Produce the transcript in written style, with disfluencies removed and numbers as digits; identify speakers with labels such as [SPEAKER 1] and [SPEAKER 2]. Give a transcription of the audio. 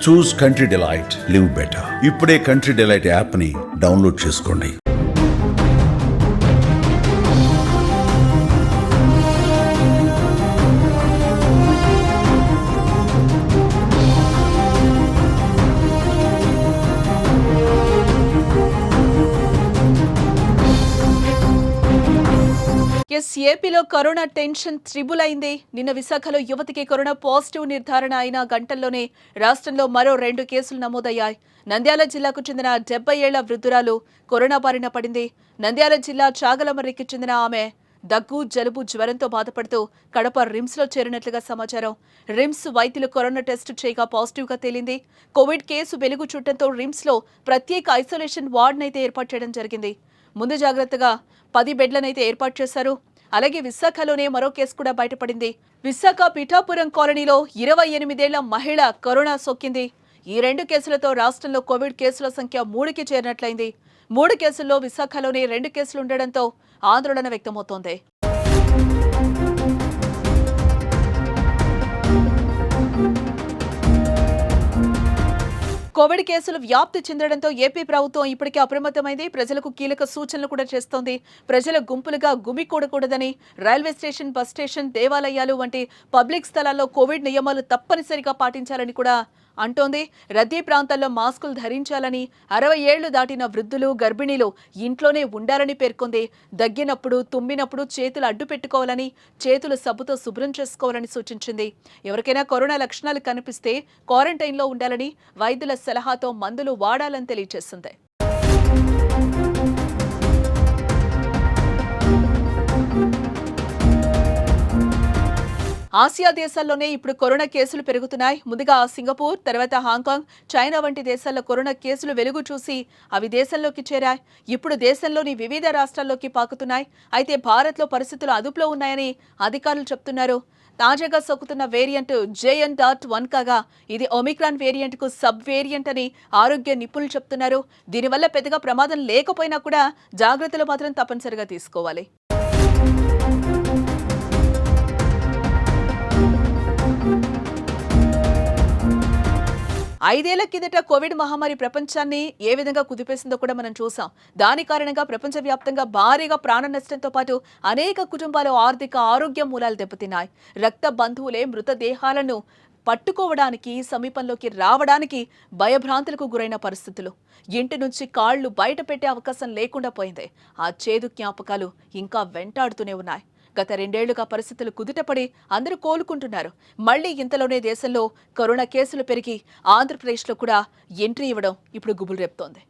[SPEAKER 1] చూస్ country delight, live better. ఇప్పుడే country delight app ని download చేసుకోండి.
[SPEAKER 2] ఏపీలో కరోనా టెన్షన్ త్రిబుల్ అయింది. నిన్న విశాఖలో యువతికి కరోనా పాజిటివ్ నిర్ధారణ అయిన గంటల్లోనే రాష్ట్రంలో మరో 2 కేసులు నమోదయ్యాయి. నంద్యాల జిల్లాకు చెందిన 70 ఏళ్ల వృద్ధురాలు కరోనా బారిన పడింది. నంద్యాల జిల్లా చాగలమర్రికి చెందిన ఆమె దగ్గు, జలుబు, జ్వరంతో బాధపడుతూ కడప రిమ్స్ లో చేరినట్లుగా సమాచారం. రిమ్స్ వైద్యులు కరోనా టెస్ట్ చేయగా పాజిటివ్ గా తేలింది. కోవిడ్ కేసు వెలుగు చూడటంతో రిమ్స్ లో ప్రత్యేక ఐసోలేషన్ వార్డునైతే ఏర్పాటు చేయడం జరిగింది. ముందు జాగ్రత్తగా 10 బెడ్లనైతే ఏర్పాటు చేశారు. అలాగే విశాఖలోనే మరో కేసు కూడా బయటపడింది. విశాఖ పిఠాపురం కాలనీలో 28 ఏళ్ల మహిళ కరోనా సోకింది. ఈ 2 కేసులతో రాష్ట్రంలో కోవిడ్ కేసుల సంఖ్య 3కి చేరినట్లయింది. 3 కేసుల్లో విశాఖలోనే 2 కేసులు ఉండడంతో ఆందోళన వ్యక్తమవుతోంది. కోవిడ్ కేసులు వ్యాప్తి చెందడంతో ఏపీ ప్రభుత్వం ఇప్పటికే అప్రమత్తమైంది. ప్రజలకు కీలక సూచనలు కూడా చేస్తోంది. ప్రజల గుంపులుగా గుమికూడకూడదని, రైల్వే స్టేషన్, బస్ స్టేషన్, దేవాలయాలు వంటి పబ్లిక్ స్థలాల్లో కోవిడ్ నియమాలు తప్పనిసరిగా పాటించాలని కూడా అంటోంది. రద్దీ ప్రాంతాల్లో మాస్కులు ధరించాలని, 60 ఏళ్లు దాటిన వృద్ధులు, గర్భిణీలు ఇంట్లోనే ఉండాలని పేర్కొంది. దగ్గినప్పుడు, తుమ్మినప్పుడు చేతులు అడ్డు పెట్టుకోవాలని, చేతులు సబ్బుతో శుభ్రం చేసుకోవాలని సూచించింది. ఎవరికైనా కరోనా లక్షణాలు కనిపిస్తే క్వారంటైన్లో ఉండాలని, వైద్యుల సలహాతో మందులు వాడాలని తెలియజేసింది. ఆసియా దేశాల్లోనే ఇప్పుడు కరోనా కేసులు పెరుగుతున్నాయి. ముందుగా సింగపూర్, తర్వాత హాంకాంగ్, చైనా వంటి దేశాల్లో కరోనా కేసులు వెలుగు చూసి అవి దేశంలోకి చేరాయి. ఇప్పుడు దేశంలోని వివిధ రాష్ట్రాల్లోకి పాకుతున్నాయి. అయితే భారత్లో పరిస్థితులు అదుపులో ఉన్నాయని అధికారులు చెప్తున్నారు. తాజాగా సోకుతున్న వేరియంట్ JN.1 కాగా ఇది ఒమిక్రాన్ వేరియంట్ కు సబ్ వేరియంట్ అని ఆరోగ్య నిపుణులు చెప్తున్నారు. దీనివల్ల పెద్దగా ప్రమాదం లేకపోయినా కూడా జాగ్రత్తలు మాత్రం తప్పనిసరిగా తీసుకోవాలి. ఐదేళ్ల కిందట కోవిడ్ మహమ్మారి ప్రపంచాన్ని ఏ విధంగా కుదిపేసిందో కూడా మనం చూసాం. దాని కారణంగా ప్రపంచవ్యాప్తంగా భారీగా ప్రాణ నష్టంతో పాటు అనేక కుటుంబాలు ఆర్థిక, ఆరోగ్య మూలాలు దెబ్బతిన్నాయి. రక్త బంధువులే మృతదేహాలను పట్టుకోవడానికి, సమీపంలోకి రావడానికి భయభ్రాంతులకు గురైన పరిస్థితులు. ఇంటి నుంచి కాళ్లు బయట పెట్టే అవకాశం లేకుండా పోయింది. ఆ చేదు జ్ఞాపకాలు ఇంకా వెంటాడుతూనే ఉన్నాయి. గత 2 ఏళ్లుగా పరిస్థితులు కుదుటపడి అందరూ కోలుకుంటున్నారు. మళ్లీ ఇంతలోనే దేశంలో కరోనా కేసులు పెరిగి ఆంధ్రప్రదేశ్లో కూడా ఎంట్రీ ఇవ్వడం ఇప్పుడు గుబులు రేపుతోంది.